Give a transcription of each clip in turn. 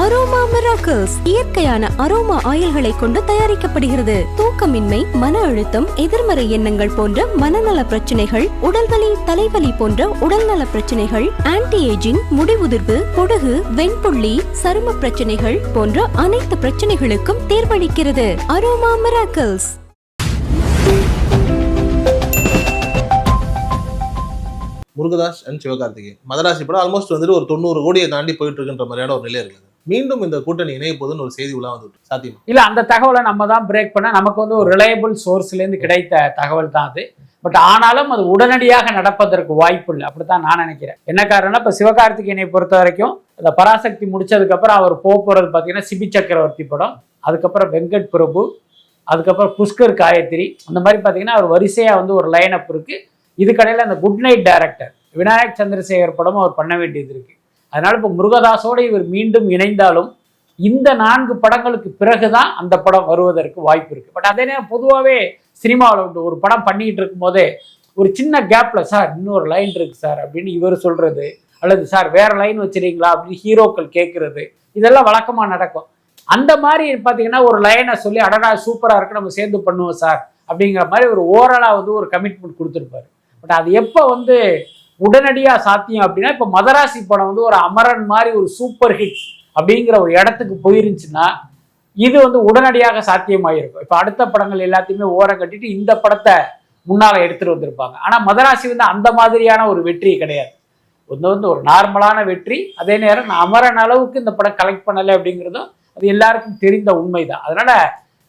Aroma miracles இயற்கையான aroma ஆயில்களை கொண்டு தயாரிக்கப்படுகிறது. தூக்கமின்மை, மன அழுத்தம், எதிர்மறை எண்ணங்கள் போன்ற மனநல பிரச்சனைகள், உடல்வலி, தலைவலி போன்ற உடல்நல பிரச்சனைகள், ஆன்டி ஏஜிங், முடிவுதிர்வு, பொடுகு, வெண்புள்ளி, சரும பிரச்சனைகள் போன்ற அனைத்து பிரச்சனைகளுக்கும் தீர்வளிக்கிறது. Aroma Miracles. Murugadoss and Sivakarthikeyan Madharaasi படம் ஆல்மோஸ்ட் வந்துட்டு ஒரு 90 கோடியை தாண்டி போயிட்டு இருக்குன்ற மாதிரியான ஒரு நிலை இருக்குது. மீண்டும் இந்த கூட்டணி இணைய போதுன்னு ஒரு செய்தி உலா வந்துட்டு சாத்தியமா இல்ல, அந்த தகவலை நம்ம தான் பிரேக் பண்ண, நமக்கு வந்து ஒரு ரிலையபிள் சோர்ஸ்ல இருந்து கிடைத்த தகவல் தான் அது. பட் ஆனாலும் அது உடனடியாக நடப்பதற்கு வாய்ப்பு இல்லை, அப்படித்தான் நான் நினைக்கிறேன். என்ன காரணம்னா, இப்ப சிவகார்த்திகேயனை பொறுத்த வரைக்கும் இந்த பராசக்தி முடிச்சதுக்கு அப்புறம் அவர் போறது பாத்தீங்கன்னா சிபி சக்கரவர்த்தி படம், அதுக்கப்புறம் வெங்கட் பிரபு, அதுக்கப்புறம் புஷ்கர் காயத்ரி, அந்த மாதிரி பாத்தீங்கன்னா அவர் வரிசையா வந்து ஒரு லைன் அப் இருக்கு. இதுக்கடையில் அந்த good night director Vinayak Chandrasekar படமும் அவர் பண்ண வேண்டியது இருக்கு. அதனால இப்போ முருகதாஸோடு இவர் மீண்டும் இணைந்தாலும் இந்த 4 படங்களுக்கு பிறகுதான் அந்த படம் வருவதற்கு வாய்ப்பு இருக்கு. பட் அதே நேரம் பொதுவாகவே சினிமாவில் ஒரு படம் பண்ணிக்கிட்டு இருக்கும் போதே ஒரு சின்ன கேப்ல சார் இன்னொரு லைன் இருக்கு சார் அப்படின்னு இவர் சொல்றது, அல்லது சார் வேற லைன் வச்சிருக்கீங்களா அப்படின்னு ஹீரோக்கள் கேட்கறது, இதெல்லாம் வழக்கமாக நடக்கும். அந்த மாதிரி பார்த்தீங்கன்னா ஒரு லைனை சொல்லி அடடா சூப்பராக இருக்கு நம்ம சேர்ந்து பண்ணுவோம் சார் அப்படிங்கிற மாதிரி ஒரு ஓரலாக வந்து ஒரு கமிட்மெண்ட் கொடுத்துருப்பாரு. பட் அது எப்போ வந்து உடனடியாக சாத்தியம் அப்படின்னா, இப்போ மதராசி படம் வந்து ஒரு அமரன் மாதிரி ஒரு சூப்பர் ஹிட் அப்படிங்கிற ஒரு இடத்துக்கு போயிருந்துச்சுன்னா இது வந்து உடனடியாக சாத்தியமாயிருக்கும். இப்போ அடுத்த படங்கள் எல்லாத்தையுமே ஓரம் கட்டிட்டு இந்த படத்தை முன்னால் எடுத்துகிட்டு வந்திருப்பாங்க. ஆனால் மதராசி வந்து அந்த மாதிரியான ஒரு வெற்றி கிடையாது. வந்து ஒரு நார்மலான வெற்றி. அதே நேரம் அமரன் அளவுக்கு இந்த படம் கலெக்ட் பண்ணலை அப்படிங்கிறதும் அது எல்லாருக்கும் தெரிந்த உண்மைதான். அதனால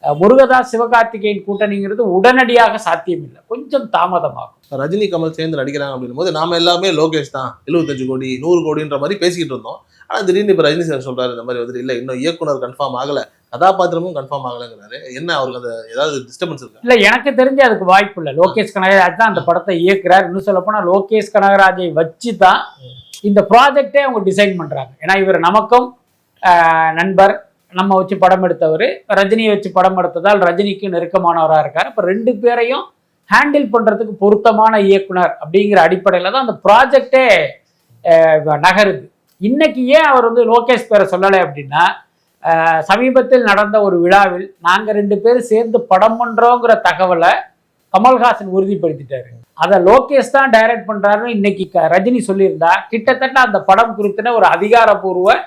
முருகதாஸ் சிவகார்த்திகேயன் கூட்டணிங்கிறது உடனடியாக சாத்தியம் இல்லை, கொஞ்சம் தாமதமாகும். ரஜினி கமல் சேர்ந்து நடிக்கிறாங்க அப்படின்னும் போது நாம எல்லாமே லோகேஷ் தான் 75 கோடி 100 கோடின்ற மாதிரி பேசிக்கிட்டு இருந்தோம். ஆனா திடீர்னு இப்ப ரஜினி சார் சொல்றாரு இந்த மாதிரி வந்துட்டு இல்ல இன்னும் இயக்குனர் கன்ஃபார்ம் ஆகல, கதாபாத்திரமும் கன்ஃபார்ம் ஆகலைங்கிறாரு. என்ன அவருக்கு அந்த ஏதாவது டிஸ்டர்பன்ஸ் இருக்கா? இல்ல, எனக்கு தெரிஞ்சு அதுக்கு வாய்ப்பு இல்லை. லோகேஷ் கனகராஜ் தான் அந்த படத்தை இயக்குறாரு. இன்னும் சொல்ல போனா லோகேஷ் கனகராஜை வச்சு தான் இந்த ப்ராஜெக்டே அவங்க டிசைன் பண்றாங்க. ஏன்னா இவர் நமக்கும் நண்பர், நம்ம வச்சு படம் எடுத்தவர், ரஜினியை வச்சு படம் எடுத்ததால் ரஜினிக்கு நெருக்கமானவராக இருக்கார். இப்போ 2 பேரையும் ஹேண்டில் பண்ணுறதுக்கு பொருத்தமான இயக்குனர் அப்படிங்கிற அடிப்படையில் தான் அந்த ப்ராஜெக்டே நகருது. இன்னைக்கு ஏன் அவர் வந்து லோகேஷ் பேரை சொல்லலை அப்படின்னா, சமீபத்தில் நடந்த ஒரு விழாவில் நாங்கள் 2 பேரும் சேர்ந்து படம் பண்ணுறோங்கிற தகவலை கமல்ஹாசன் உறுதிப்படுத்திட்டாரு. அதை லோகேஷ் தான் டைரக்ட் பண்ணுறாருன்னு இன்னைக்கு ரஜினி சொல்லியிருந்தா கிட்டத்தட்ட அந்த படம் குறித்தின ஒரு அதிகாரப்பூர்வ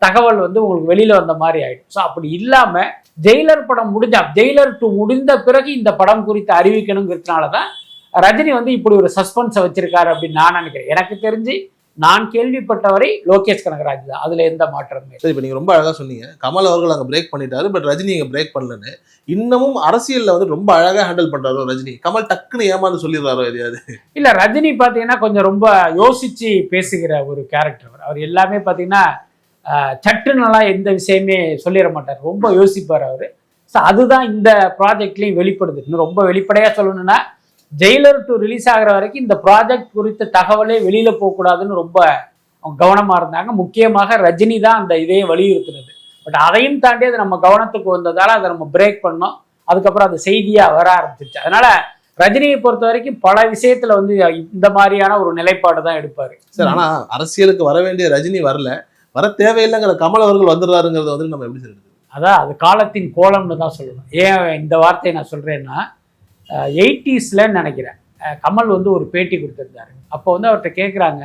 தகவல் வந்து உங்களுக்கு வெளியில வந்த மாதிரி ஆயிடும். ஸோ அப்படி இல்லாம ஜெயிலர் படம் ஜெயிலர் 2 முடிந்த பிறகு இந்த படம் குறித்து அறிவிக்கணுங்கிறதுனாலதான் ரஜினி வந்து இப்படி ஒரு சஸ்பென்ஸை வச்சிருக்காரு அப்படின்னு நான் நினைக்கிறேன். எனக்கு தெரிஞ்சு நான் கேள்விப்பட்டவரை லோகேஷ் கனகராஜ் தான், அதுல எந்த மாற்றமே. சரி, இப்போ நீங்க ரொம்ப அழகா சொன்னீங்க கமல் அவர்கள் அங்க பிரேக் பண்ணிட்டாரு, பட் ரஜினி இங்க பிரேக் பண்ணலன்னு. இன்னமும் அரசியல்ல வந்து ரொம்ப அழகா ஹேண்டில் பண்றாரோ ரஜினி? கமல் டக்குன்னு ஏமாந்து சொல்லிடுறாரோ எதையாவது? இல்ல, ரஜினி பாத்தீங்கன்னா கொஞ்சம் ரொம்ப யோசிச்சு பேசுகிற ஒரு கேரக்டர். அவர் எல்லாமே பாத்தீங்கன்னா சட்டுனெல்லாம் எந்த விஷயமே சொல்லிட மாட்டார், ரொம்ப யோசிப்பார் அவர். ஸோ அதுதான் இந்த ப்ராஜெக்ட்லையும் வெளிப்படுது. இன்னும் ரொம்ப வெளிப்படையாக சொல்லணும்னா ஜெயிலர் 2 ரிலீஸ் ஆகிற வரைக்கும் இந்த ப்ராஜெக்ட் குறித்த தகவலே வெளியில் போகக்கூடாதுன்னு ரொம்ப அவங்க கவனமாக இருந்தாங்க. முக்கியமாக ரஜினி தான் அந்த இதையே வலியுறுத்தினது. பட் அதையும் தாண்டி அது நம்ம கவனத்துக்கு வந்ததால் அதை நம்ம பிரேக் பண்ணோம். அதுக்கப்புறம் அது செய்தியாக வர ஆரம்பிச்சிச்சு. அதனால ரஜினியை பொறுத்த வரைக்கும் பல விஷயத்துல வந்து இந்த மாதிரியான ஒரு நிலைப்பாடு தான் எடுப்பாரு. சார், ஆனா அரசியலுக்கு வர வேண்டிய ரஜினி வரல, வர தேவையில்லைங்கிற கமல் அவர்கள் வந்துடுறாருங்கிறத வந்து நம்ம எப்படி சொல்றது? அதான் அது காலத்தின் கோலம்னு தான் சொல்லணும். ஏன் இந்த வார்த்தையை நான் சொல்றேன்னா, 80ஸ்ல நினைக்கிறேன் கமல் வந்து ஒரு பேட்டி கொடுத்துருந்தாரு. அப்போ வந்து அவர்கிட்ட கேட்குறாங்க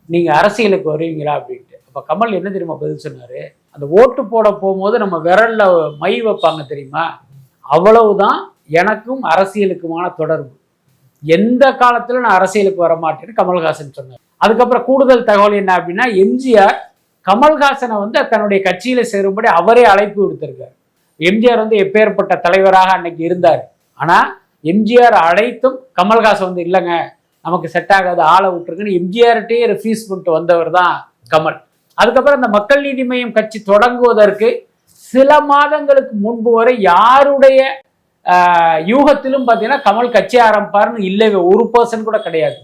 நீங்கள் அரசியலுக்கு வருவீங்களா அப்படின்ட்டு. அப்போ கமல் என்ன தெரியுமா பதில் சொன்னார்? அந்த ஓட்டு போட போகும்போது நம்ம விரல்ல மை வைப்பாங்க தெரியுமா, அவ்வளவுதான் எனக்கும் அரசியலுக்குமான தொடர்பு. எந்த காலத்தில் நான் அரசியலுக்கு வர மாட்டேன்னு கமல்ஹாசன் சொன்னார். அதுக்கப்புறம் கூடுதல் தகவல் என்ன அப்படின்னா, எம்ஜிஆர் கமல்ஹாசனை வந்து தன்னுடைய கட்சியில சேரும்படி அவரே அழைப்பு விடுத்திருக்காரு. எம்ஜிஆர் வந்து எப்பேற்பட்ட தலைவராக அன்னைக்கு இருந்தார். ஆனா எம்ஜிஆர் அழைத்தும் கமல்ஹாசன் வந்து இல்லைங்க நமக்கு செட் ஆகாது, ஆளை விட்டுருக்குன்னு எம்ஜிஆர்கிட்டே ரெஃப்யூஸ் பண்ணிட்டு வந்தவர் தான் கமல். அதுக்கப்புறம் அந்த மக்கள் நீதி மய்யம் கட்சி தொடங்குவதற்கு சில மாதங்களுக்கு முன்பு வரை யாருடைய யூகத்திலும் பார்த்தீங்கன்னா கமல் கட்சி ஆரம்பிப்பாருன்னு இல்லை, 1% கூட கிடையாது.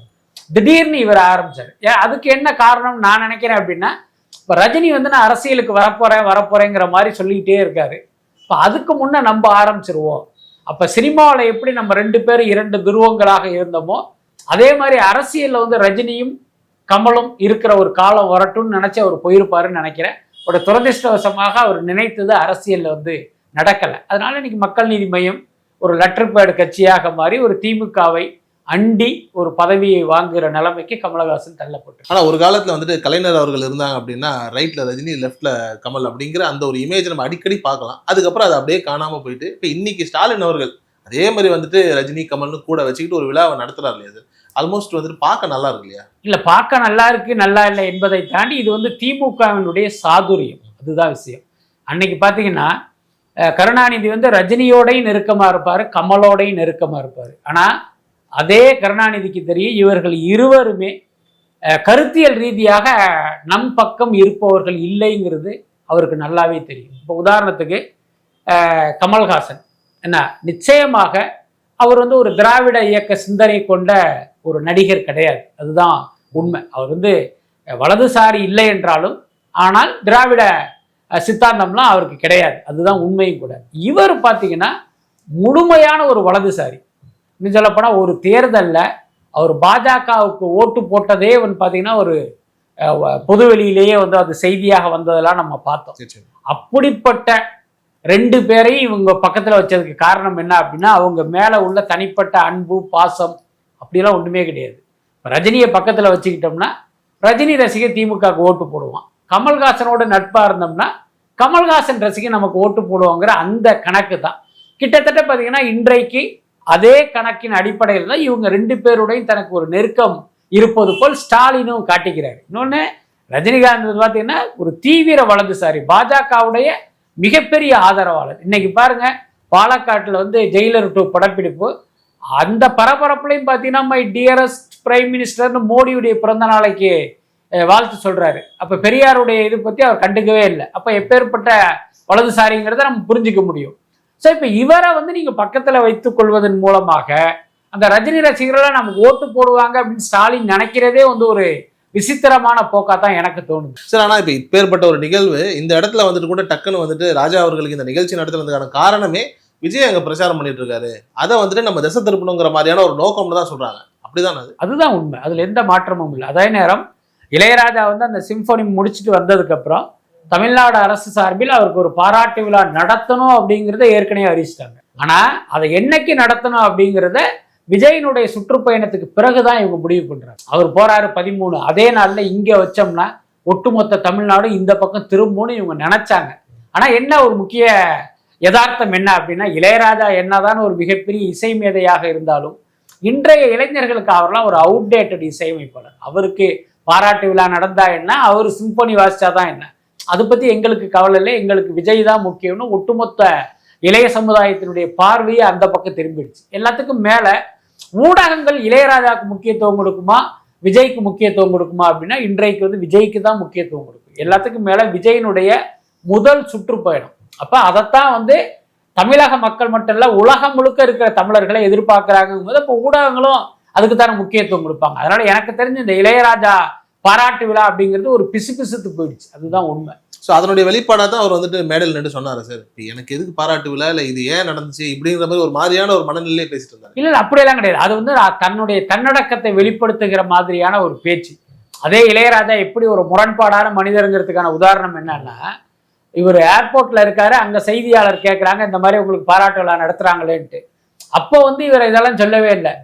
திடீர்னு இவர் ஆரம்பிச்சார். அதுக்கு என்ன காரணம் நான் நினைக்கிறேன் அப்படின்னா, இப்போ ரஜினி வந்து நான் அரசியலுக்கு வரப்போறேங்கிற மாதிரி சொல்லிக்கிட்டே இருக்காரு. இப்போ அதுக்கு முன்னே நம்ம ஆரம்பிச்சிருவோம். அப்போ சினிமாவில் எப்படி நம்ம 2 பேரும் 2 துருவங்களாக இருந்தோமோ அதே மாதிரி அரசியலில் வந்து ரஜினியும் கமலும் இருக்கிற ஒரு காலம் வரட்டும்னு நினைச்சு அவர் போயிருப்பாருன்னு நினைக்கிறேன். ஒரு துரதிருஷ்டவசமாக அவர் நினைத்தது அரசியல்ல வந்து நடக்கலை. அதனால இன்னைக்கு மக்கள் நீதி மையம் ஒரு லெட்டர் பேட் கட்சியாக மாறி ஒரு திமுகவை அண்டி ஒரு பதவியை வாங்குகிற நிலைமைக்கு கமலஹாசன் தள்ளப்பட்டு. ஆனா ஒரு காலத்துல வந்துட்டு கலைஞர் அவர்கள் இருந்தாங்க அப்படின்னா ரைட்ல ரஜினி, லெஃப்ட்ல கமல் அப்படிங்கிற அந்த ஒரு இமேஜ் நம்ம அடிக்கடி பார்க்கலாம். அதுக்கப்புறம் அது அப்படியே காணாம போயிட்டு இப்ப இன்னைக்கு ஸ்டாலின் அவர்கள் அதே மாதிரி வந்துட்டு ரஜினி கமல்னு கூட வச்சுக்கிட்டு ஒரு விழாவை நடத்துறாரு இல்லையா? அது ஆல்மோஸ்ட் வந்துட்டு பார்க்க நல்லா இருக்கு இல்லையா? இல்ல, பார்க்க நல்லா இருக்கு நல்லா இல்லை என்பதை தாண்டி இது வந்து திமுகவினுடைய சாதுரியம். அதுதான் விஷயம். அன்னைக்கு பாத்தீங்கன்னா கருணாநிதி வந்து ரஜினியோடையும் நெருக்கமா இருப்பாரு, கமலோடையும் நெருக்கமா இருப்பாரு. ஆனா அதே கருணாநிதிக்கு தெரியும் இவர்கள் இருவருமே கருத்தியல் ரீதியாக நம் பக்கம் இருப்பவர்கள் இல்லைங்கிறது அவருக்கு நல்லாவே தெரியும். இப்போ உதாரணத்துக்கு கமல்ஹாசன் என்ன, நிச்சயமாக அவர் வந்து ஒரு திராவிட இயக்க சிந்தனை கொண்ட ஒரு நடிகர் கிடையாது. அதுதான் உண்மை. அவர் வந்து வலதுசாரி இல்லை என்றாலும் ஆனால் திராவிட சித்தாந்தம்லாம் அவருக்கு கிடையாது. அதுதான் உண்மையும் கூட. இவர் பார்த்தீங்கன்னா முழுமையான ஒரு வலதுசாரி. இன்னும் சொல்லப்போனால் ஒரு தேர்தலில் அவர் பாஜகவுக்கு ஓட்டு போட்டதே வந்து பார்த்தீங்கன்னா ஒரு பொதுவெளியிலேயே வந்து அது செய்தியாக வந்ததெல்லாம் நம்ம பார்த்தோம். அப்படிப்பட்ட ரெண்டு பேரையும் இவங்க பக்கத்தில் வச்சதுக்கு காரணம் என்ன அப்படின்னா அவங்க மேலே உள்ள தனிப்பட்ட அன்பு பாசம் அப்படிலாம் ஒன்றுமே கிடையாது. ரஜினியை பக்கத்தில் வச்சுக்கிட்டோம்னா ரஜினி ரசிகர் திமுகவுக்கு ஓட்டு போடுவான். கமல்ஹாசனோட நட்பாக இருந்தோம்னா கமல்ஹாசன் ரசிகர் நமக்கு ஓட்டு போடுவோங்கிற அந்த கணக்கு தான். கிட்டத்தட்ட பார்த்தீங்கன்னா இன்றைக்கு அதே கணக்கின் அடிப்படையில் தான் இவங்க ரெண்டு பேருடையும் தனக்கு ஒரு நெருக்கம் இருப்பது போல் ஸ்டாலினும் காட்டிக்கிறார். இன்னொன்று, ரஜினிகாந்த் பார்த்தீங்கன்னா ஒரு தீவிர வலதுசாரி, பாஜகவுடைய மிகப்பெரிய ஆதரவாளர். இன்னைக்கு பாருங்க, பாலக்காட்டில் வந்து ஜெயிலர் 2 படப்பிடிப்பு, அந்த பரபரப்புலையும் பார்த்தீங்கன்னா மை டியரஸ்ட் பிரைம் மினிஸ்டர்னு மோடியுடைய பிறந்த நாளைக்கு வாழ்த்து சொல்றாரு. அப்ப பெரியாருடைய இது பத்தி அவர் கண்டுக்கவே இல்லை. அப்ப எப்பேற்பட்ட வலதுசாரிங்கிறத நம்ம புரிஞ்சுக்க முடியும். ஸோ இப்போ இவரை வந்து நீங்க பக்கத்துல வைத்துக் கொள்வதன் மூலமாக அந்த ரஜினி ரசிகர்கள் நமக்கு ஓட்டு போடுவாங்க அப்படின்னு ஸ்டாலின் நினைக்கிறதே வந்து ஒரு விசித்திரமான போக்கா தான் எனக்கு தோணுது. சார், ஆனா இப்ப இப்பேற்பட்ட ஒரு நிகழ்வு இந்த இடத்துல வந்துட்டு கூட டக்குன்னு வந்துட்டு ராஜா அவர்களுக்கு இந்த நிகழ்ச்சி நடத்துறதுக்கான காரணமே விஜய் அங்க பிரச்சாரம் பண்ணிட்டு இருக்காரு, அதை வந்துட்டு நம்ம திசை திருப்பணுங்கிற மாதிரியான ஒரு நோக்கம்னு தான் சொல்றாங்க. அப்படிதான் அதுதான் உண்மை. அதுல எந்த மாற்றமும் இல்லை. அதே நேரம் இளையராஜா வந்து அந்த சிம்பொனி முடிச்சுட்டு வந்ததுக்கு அப்புறம் தமிழ்நாடு அரசு சார்பில் அவருக்கு ஒரு பாராட்டு விழா நடத்தணும் அப்படிங்கிறத ஏற்கனவே அறிவிச்சிட்டாங்க. ஆனா அதை என்னைக்கு நடத்தணும் அப்படிங்கிறத விஜயனுடைய சுற்றுப்பயணத்துக்கு பிறகுதான் இவங்க முடிவு பண்றாங்க. அவர் போறாரு 13, அதே நாள்ல இங்க வச்சோம்னா ஒட்டுமொத்த தமிழ்நாடும் இந்த பக்கம் திரும்பும்னு இவங்க நினைச்சாங்க. ஆனா என்ன ஒரு முக்கிய யதார்த்தம் என்ன அப்படின்னா, இளையராஜா என்னதான் ஒரு மிகப்பெரிய இசை மேதையாக இருந்தாலும் இன்றைய இளைஞர்களுக்கு அவர்லாம் ஒரு அவுடேட்டட் இசையமைப்பாளர். அவருக்கு பாராட்டு விழா நடந்தா என்ன, அவர் சிம்பொனி வாசிச்சாதான் என்ன, அதை பத்தி எங்களுக்கு கவலை இல்லை, எங்களுக்கு விஜய் தான் முக்கியம்னு ஒட்டுமொத்த இளைய சமுதாயத்தினுடைய பார்வையை அந்த பக்கம் திரும்பிடுச்சு. எல்லாத்துக்கும் மேல ஊடகங்கள் இளையராஜாவுக்கு முக்கியத்துவம் கொடுக்குமா விஜய்க்கு முக்கியத்துவம் கொடுக்குமா அப்படின்னா இன்றைக்கு வந்து விஜய்க்கு தான் முக்கியத்துவம் கொடுக்கும். எல்லாத்துக்கும் மேல விஜயினுடைய முதல் சுற்றுப்பயணம். அப்ப அதைத்தான் வந்து தமிழக மக்கள் மட்டும் இல்ல உலகம் முழுக்க இருக்கிற தமிழர்களை எதிர்பார்க்கிறாங்க போது அப்போ ஊடகங்களும் அதுக்கு தானே முக்கியத்துவம் கொடுப்பாங்க. அதனால எனக்கு தெரிஞ்சு இந்த இளையராஜா பாராட்டு விழா அப்படிங்கிறது ஒரு பிசுபிசுத்து போயிடுச்சு. அதுதான் உண்மை. ஸோ அதனுடைய வெளிப்பாடாக தான் அவர் வந்துட்டு மேடையில் நின்று சொன்னார், சார் எனக்கு எதுக்கு பாராட்டு விழா, இல்லை இது ஏன் நடந்துச்சு இப்படிங்கிற மாதிரி ஒரு மாதிரியான ஒரு மனநிலையே பேசிட்டு இருந்தார். இல்லை அப்படியெல்லாம் கிடையாது. அது வந்து தன்னுடைய தன்னடக்கத்தை வெளிப்படுத்துகிற மாதிரியான ஒரு பேச்சு. அதே இளையராஜா எப்படி ஒரு முரண்பாடான மனிதருங்கிறதுக்கான உதாரணம் என்னன்னா, இவர் ஏர்போர்ட்ல இருக்காரு, அங்க செய்தியாளர் கேட்குறாங்க இந்த மாதிரி உங்களுக்கு பாராட்டு விழா நடத்துறாங்களேன்ட்டு. அப்போ வந்து இவர் இதெல்லாம் சொல்லவே இல்லை.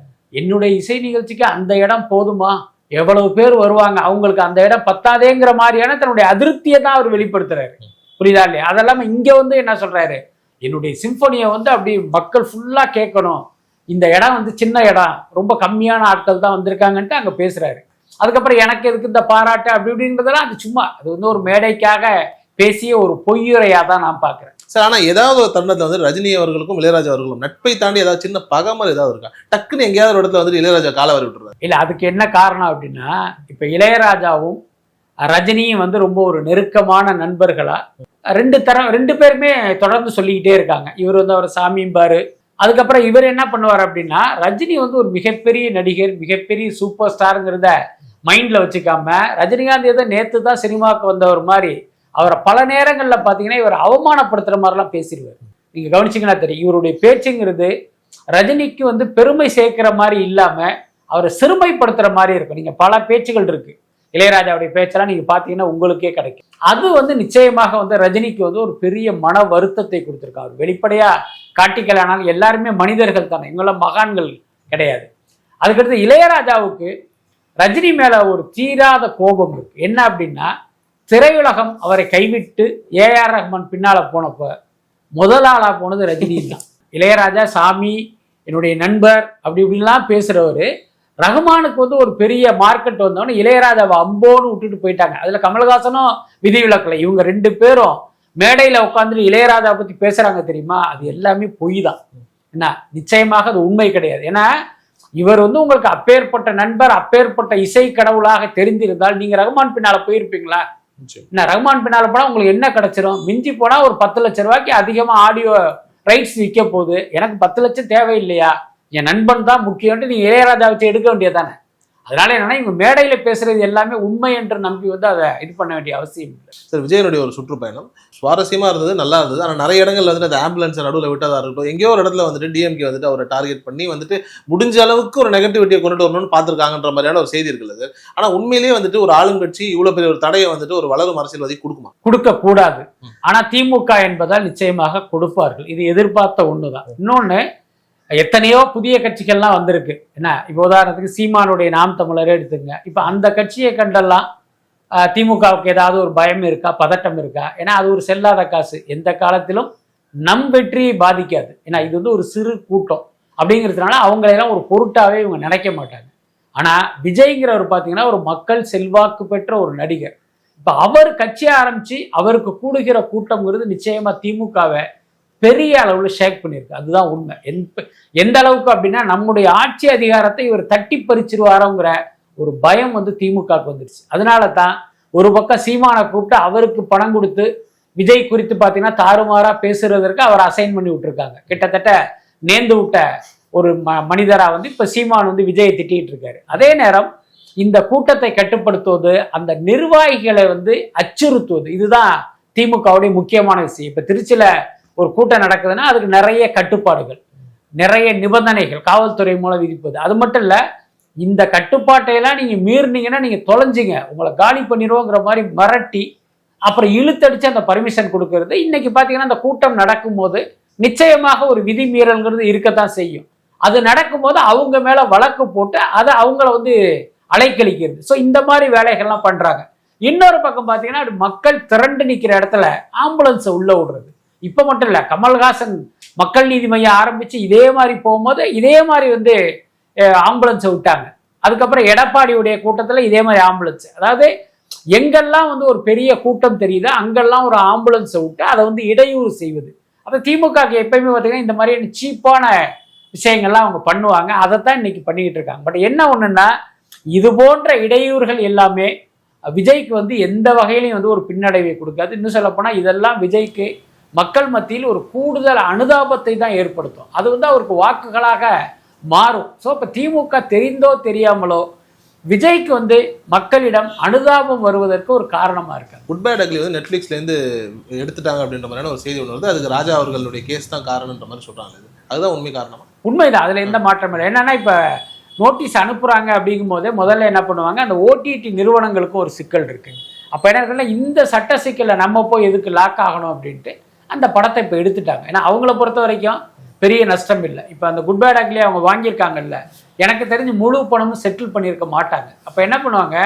என்னுடைய இசை நிகழ்ச்சிக்கு அந்த இடம் போதுமா, எவ்வளவு பேர் வருவாங்க, அவங்களுக்கு அந்த இடம் பத்தாதேங்கிற மாதிரியான தன்னுடைய அதிருப்தியை தான் அவர் வெளிப்படுத்துறாரு. புரியுதா இல்லையா? அதெல்லாம் இங்க வந்து என்ன சொல்றாரு, என்னுடைய சிம்பொனியை வந்து அப்படி மக்கள் ஃபுல்லா கேட்கணும், இந்த இடம் வந்து சின்ன இடம், ரொம்ப கம்மியான ஆட்கள் தான் வந்திருக்காங்கன்ட்டு அங்க பேசுறாரு. அதுக்கப்புறம் எனக்கு எதுக்கு இந்த பாராட்டு அப்படி இப்படின்றதெல்லாம் அது சும்மா, அது வந்து ஒரு மேடைக்காக பேசிய ஒரு பொய்யுரையா தான் நான் பாக்குறேன். சார், ஆனா ஏதாவது ஒரு தருணத்துல வந்து ரஜினி அவர்களுக்கும் இளையராஜா அவர்களும் நட்பை தாண்டி ஏதாவது சின்ன பகமர் ஏதாவது இருக்கா? டக்குன்னு எங்கேயாவது ஒரு இடத்துல வந்து இளையராஜா காலை வரி விட்டுறாரு. இல்ல, அதுக்கு என்ன காரணம் அப்படின்னா, இப்ப இளையராஜாவும் ரஜினியும் வந்து ரொம்ப ஒரு நெருக்கமான நண்பர்களா ரெண்டு பேருமே தொடர்ந்து சொல்லிக்கிட்டே இருக்காங்க. இவர் வந்து அவர் சாமியும்பாரு. அதுக்கப்புறம் இவர் என்ன பண்ணுவார் அப்படின்னா, ரஜினி வந்து ஒரு மிகப்பெரிய நடிகர், மிகப்பெரிய சூப்பர் ஸ்டாருங்கிறத மைண்ட்ல வச்சுக்காம, ரஜினிகாந்த் ஏதோ நேத்து தான் சினிமாவுக்கு வந்தவர் மாதிரி அவரை பல நேரங்களில் பார்த்தீங்கன்னா இவர் அவமானப்படுத்துகிற மாதிரிலாம் பேசிடுவார். நீங்கள் கவனிச்சிங்கன்னா தெரியும். இவருடைய பேச்சுங்கிறது ரஜினிக்கு வந்து பெருமை சேர்க்கிற மாதிரி இல்லாமல் அவரை சிறுமைப்படுத்துகிற மாதிரி இருக்கும். நீங்கள் பல பேச்சுகள் இருக்குது. இளையராஜாவுடைய பேச்செல்லாம் நீங்க பாத்தீங்கன்னா உங்களுக்கே கிடைக்கும். அது வந்து நிச்சயமாக வந்து ரஜினிக்கு வந்து ஒரு பெரிய மன வருத்தத்தை கொடுத்திருக்காரு. வெளிப்படையா காட்டிக்கலானாலும் எல்லாருமே மனிதர்கள் தானே, இவங்களாம் மகான்கள் கிடையாது. அதுக்கடுத்து இளையராஜாவுக்கு ரஜினி மேல ஒரு தீராத கோபம் இருக்கு. என்ன அப்படின்னா, திரையுலகம் அவரை கைவிட்டு ஏஆர் ரஹ்மான் பின்னால போனப்ப முதல் ஆளா போனது ரஜினி தான். இளையராஜா சாமி என்னுடைய நண்பர் அப்படி இப்படின்லாம் பேசுறவரு ரஹ்மானுக்கு வந்து ஒரு பெரிய மார்க்கெட் வந்தோன்னு இளையராஜாவை அம்போன்னு விட்டுட்டு போயிட்டாங்க. அதுல கமல்ஹாசனும் விதிவிலக்கலை. இவங்க 2 பேரும் மேடையில உட்காந்துட்டு இளையராஜா பத்தி பேசுறாங்க தெரியுமா, அது எல்லாமே பொய் தான். என்ன, நிச்சயமாக அது உண்மை கிடையாது. ஏன்னா இவர் வந்து உங்களுக்கு அப்பேற்பட்ட நண்பர், அப்பேற்பட்ட இசை கடவுளாக தெரிந்திருந்தால் நீங்க ரஹ்மான் பின்னால போயிருப்பீங்களா? என்ன, ரஹ்மான் பின்னால போனா உங்களுக்கு என்ன கிடைச்சிரும்? மிஞ்சி போனா ஒரு 10 லட்சம் ரூபாய்க்கு அதிகமா ஆடியோ ரைட்ஸ் விற்க போகுது. எனக்கு 10 லட்சம் தேவையில்லையா, என் நண்பன் தான் முக்கியம்னு நீங்க இளையராஜா வச்சு எடுக்க வேண்டியதானே. அதனால என்னன்னா, இவங்க மேடையில பேசுறது எல்லாமே உண்மை என்று நம்பி வந்து அதை இது பண்ண வேண்டிய அவசியம் இல்லை. சார், விஜயனுடைய ஒரு சுற்றுப்பயணம் சுவாரஸ்யமா இருந்தது, நல்லா இருந்தது. ஆனால் நிறைய இடங்கள் வந்துட்டு அந்த ஆம்புலன்ஸ் நடுவில் விட்டதா இருக்கட்டும், எங்கேயோ ஒரு இடத்துல வந்துட்டு டிஎம்கே வந்துட்டு அவரை டார்கெட் பண்ணி வந்துட்டு முடிஞ்ச அளவுக்கு ஒரு நெகட்டிவிட்டியை கொண்டுட்டு வரணும்னு பார்த்துருக்காங்கன்ற மாதிரியான ஒரு செய்தி இருக்குது. ஆனால் உண்மையிலேயே வந்துட்டு ஒரு ஆளுங்கட்சி இவ்வளவு பெரிய ஒரு தடையை வந்துட்டு ஒரு வளரும் அரசியல்வாதி கொடுக்குமா? கொடுக்க கூடாது. ஆனா திமுக என்பதால் நிச்சயமாக கொடுப்பார்கள். இது எதிர்பார்த்த ஒண்ணுதான். இன்னொன்னு, எத்தனையோ புதிய கட்சிகள்லாம் வந்திருக்கு. என்ன, இப்போ உதாரணத்துக்கு சீமானுடைய நாம் தமிழரே எடுத்துங்க. இப்போ அந்த கட்சியை கண்டெல்லாம் திமுகவுக்கு ஏதாவது ஒரு பயம் இருக்கா, பதட்டம் இருக்கா? ஏன்னா அது ஒரு செல்லாத காசு, எந்த காலத்திலும் நம் வெற்றியை பாதிக்காது. ஏன்னா இது வந்து ஒரு சிறு கூட்டம் அப்படிங்கிறதுனால அவங்களெல்லாம் ஒரு பொருட்டாவே இவங்க நினைக்க மாட்டாங்க. ஆனா விஜய்ங்கிறவர் பார்த்தீங்கன்னா ஒரு மக்கள் செல்வாக்கு பெற்ற ஒரு நடிகர். இப்போ அவர் கட்சி ஆரம்பிச்சு அவருக்கு கூடுகிற கூட்டம்ங்கிறது நிச்சயமா திமுகவை பெரிய அளவில் ஷேக் பண்ணியிருக்கு. அதுதான் உண்மை. எந்த அளவுக்கு அப்படின்னா, நம்முடைய ஆட்சி அதிகாரத்தை இவர் தட்டி பறிச்சிருவாரோங்கிற ஒரு பயம் வந்து திமுகவுக்கு வந்துருச்சு. அதனால தான் ஒரு பக்கம் சீமானை கூப்பிட்டு அவருக்கு பணம் கொடுத்து விஜய் குறித்து பார்த்தீங்கன்னா தாறுமாறா பேசுறதற்கு அவர் அசைன் பண்ணி விட்டுருக்காங்க. கிட்டத்தட்ட நேர்ந்து விட்ட ஒரு மனிதரா வந்து இப்ப சீமான் வந்து விஜயை திட்டிட்டு இருக்காரு. அதே நேரம் இந்த கூட்டத்தை கட்டுப்படுத்துவது, அந்த நிர்வாகிகளை வந்து அச்சுறுத்துவது, இதுதான் திமுகவுடைய முக்கியமான விஷயம். இப்ப திருச்சியில ஒரு கூட்டம் நடக்குதுன்னா அதுக்கு நிறைய கட்டுப்பாடுகள், நிறைய நிபந்தனைகள் காவல்துறை மூலம் விதிப்பது. அது மட்டும் இல்ல, இந்த கட்டுப்பாட்டையெல்லாம் நீங்க மீறினீங்கன்னா நீங்க தொலைஞ்சிங்க, உங்களை காலி பண்ணிடுவோங்கிற மாதிரி மிரட்டி அப்புறம் இழுத்தடிச்சு அந்த பர்மிஷன் கொடுக்கறது. இன்னைக்கு பாத்தீங்கன்னா அந்த கூட்டம் நடக்கும்போது நிச்சயமாக ஒரு விதி மீறல்ங்கிறது இருக்கத்தான் செய்யும். அது நடக்கும்போது அவங்க மேல வழக்கு போட்டு அதை அவங்கள வந்து அலைக்கழிக்கிறது. ஸோ இந்த மாதிரி வேலைகள்லாம் பண்றாங்க. இன்னொரு பக்கம் பாத்தீங்கன்னா மக்கள் திரண்டு நிற்கிற இடத்துல ஆம்புலன்ஸை உள்ள விடுறது. இப்ப மட்டும் இல்ல, கமல்ஹாசன் மக்கள் நீதி மையம் ஆரம்பிச்சு இதே மாதிரி போகும்போது இதே மாதிரி வந்து ஆம்புலன்ஸை விட்டாங்க. அதுக்கப்புறம் எடப்பாடியுடைய கூட்டத்துல இதே மாதிரி ஆம்புலன்ஸ், அதாவது எங்கெல்லாம் வந்து ஒரு பெரிய கூட்டம் தெரியுது அங்கெல்லாம் ஒரு ஆம்புலன்ஸை விட்டு அதை வந்து இடையூறு செய்வது. அப்ப திமுக எப்பயுமே பார்த்தீங்கன்னா இந்த மாதிரி சீப்பான விஷயங்கள்லாம் அவங்க பண்ணுவாங்க. அதைத்தான் இன்னைக்கு பண்ணிக்கிட்டு இருக்காங்க. பட் என்ன ஒண்ணுன்னா, இது போன்ற இடையூறுகள் எல்லாமே விஜய்க்கு வந்து எந்த வகையிலையும் வந்து ஒரு பின்னடைவை கொடுக்காது. இன்னும் சொல்ல போனா இதெல்லாம் விஜய்க்கு மக்கள் மத்தியில் ஒரு கூடுதல் அனுதாபத்தை தான் ஏற்படுத்தும். அது வந்து அவருக்கு வாக்குகளாக மாறும். ஸோ இப்போ திமுக தெரிந்தோ தெரியாமலோ விஜய்க்கு வந்து மக்களிடம் அனுதாபம் வருவதற்கு ஒரு காரணமா இருக்கு. குட் பை அக்லி வந்து நெட்ஃபிளிக்ஸ்லேருந்து எடுத்துட்டாங்க அப்படின்ற மாதிரியான ஒரு செய்தி ஒன்று வருது. அதுக்கு ராஜா அவர்களுடைய கேஸ் தான் காரணம்ன்ற மாதிரி சொல்றாங்க. அதுதான் உண்மை காரணமா? உண்மைதான், அதுல எந்த மாற்றம் இல்லை. என்னன்னா இப்ப நோட்டீஸ் அனுப்புறாங்க அப்படிங்கும் போதே முதல்ல என்ன பண்ணுவாங்க, அந்த ஓடிடி நிறுவனங்களுக்கும் ஒரு சிக்கல் இருக்கு. அப்ப என்ன இருக்குன்னா, இந்த சட்ட சிக்கலை நம்ம போய் எதுக்கு லாக் ஆகணும் அப்படின்ட்டு அந்த படத்தை இப்போ எடுத்துட்டாங்க. ஏன்னா அவங்கள பொறுத்த வரைக்கும் பெரிய நஷ்டம் இல்லை. இப்போ அந்த குட் பேட் அக்லி அவங்க வாங்கியிருக்காங்கல்ல, எனக்கு தெரிஞ்சு முழு பணமும் செட்டில் பண்ணியிருக்க மாட்டாங்க. அப்போ என்ன பண்ணுவாங்க,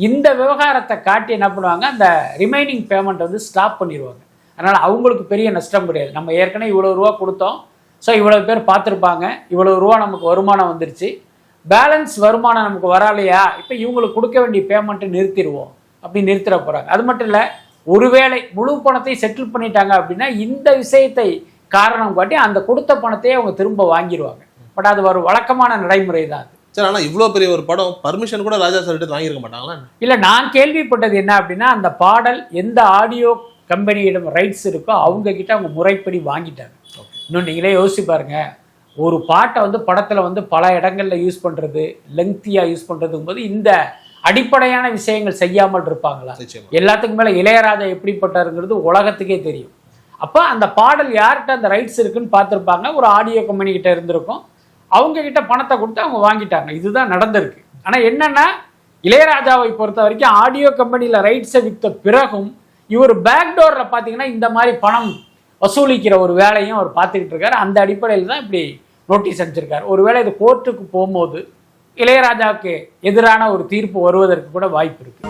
இந்த விவகாரத்தை காட்டி என்ன பண்ணுவாங்க, அந்த ரிமைனிங் பேமெண்ட் வந்து ஸ்டாப் பண்ணிடுவாங்க. அதனால் அவங்களுக்கு பெரிய நஷ்டம் கிடையாது. நம்ம ஏற்கனவே இவ்வளோ ரூபா கொடுத்தோம், ஸோ இவ்வளோ பேர் பார்த்துருப்பாங்க, இவ்வளோ ரூபா நமக்கு வருமானம் வந்துருச்சு, பேலன்ஸ் வருமானம் நமக்கு வராலையா, இப்போ இவங்களுக்கு கொடுக்க வேண்டிய பேமெண்ட்டை நிறுத்திடுவோம் அப்படி நிறுத்திட போகிறாங்க. அது மட்டும் இல்லை, ஒருவேளை முழு பணத்தை செட்டில் பண்ணிட்டாங்க அப்படின்னா இந்த விஷயத்தை காரணம் காட்டி அந்த கொடுத்த பணத்தையே அவங்க திரும்ப வாங்கிடுவாங்க. பட் அது ஒரு வழக்கமான நடைமுறை தான். சரி, ஆனால் இவ்வளோ பெரிய ஒரு படம் பர்மிஷன் கூட ராஜா சார் வாங்கியிருக்க மாட்டாங்களா? இல்லை, நான் கேள்விப்பட்டது என்ன அப்படின்னா, அந்த பாடல் எந்த ஆடியோ கம்பெனியிடம் ரைட்ஸ் இருக்கோ அவங்க கிட்ட அவங்க முறைப்படி வாங்கிட்டாங்க. இன்னும் நீங்களே யோசிச்சு பாருங்க, ஒரு பாட்டை வந்து படத்தில் வந்து பல இடங்கள்ல யூஸ் பண்ணுறது, லெங்க்தியாக யூஸ் பண்ணுறதுக்கும் போது இந்த அடிப்படையான விஷயங்கள் செய்யாமல் இருப்பாங்களா? எல்லாத்துக்கும் மேலே இளையராஜா எப்படிப்பட்டாருங்கிறது உலகத்துக்கே தெரியும். அப்போ அந்த பாடல் யார்கிட்ட அந்த ரைட்ஸ் இருக்குன்னு பார்த்துருப்பாங்க, ஒரு ஆடியோ கம்பெனி கிட்ட இருந்திருக்கும், அவங்க கிட்ட பணத்தை கொடுத்து அவங்க வாங்கிட்டாங்க. இதுதான் நடந்திருக்கு. ஆனால் என்னன்னா, இளையராஜாவை பொறுத்த வரைக்கும் ஆடியோ கம்பெனியில் ரைட்ஸை விற்ற பிறகும் இவர் பேக்டோரில் பார்த்தீங்கன்னா இந்த மாதிரி பணம் வசூலிக்கிற ஒரு வேலையும் அவர் பார்த்துக்கிட்டு இருக்காரு. அந்த அடிப்படையில் தான் இப்படி நோட்டீஸ் அனுப்பிச்சிருக்காரு. ஒருவேளை இது கோர்ட்டுக்கு போகும்போது இளையராஜாவுக்கு எதிரான ஒரு தீர்ப்பு வருவதற்கு கூட வாய்ப்பு இருக்கு.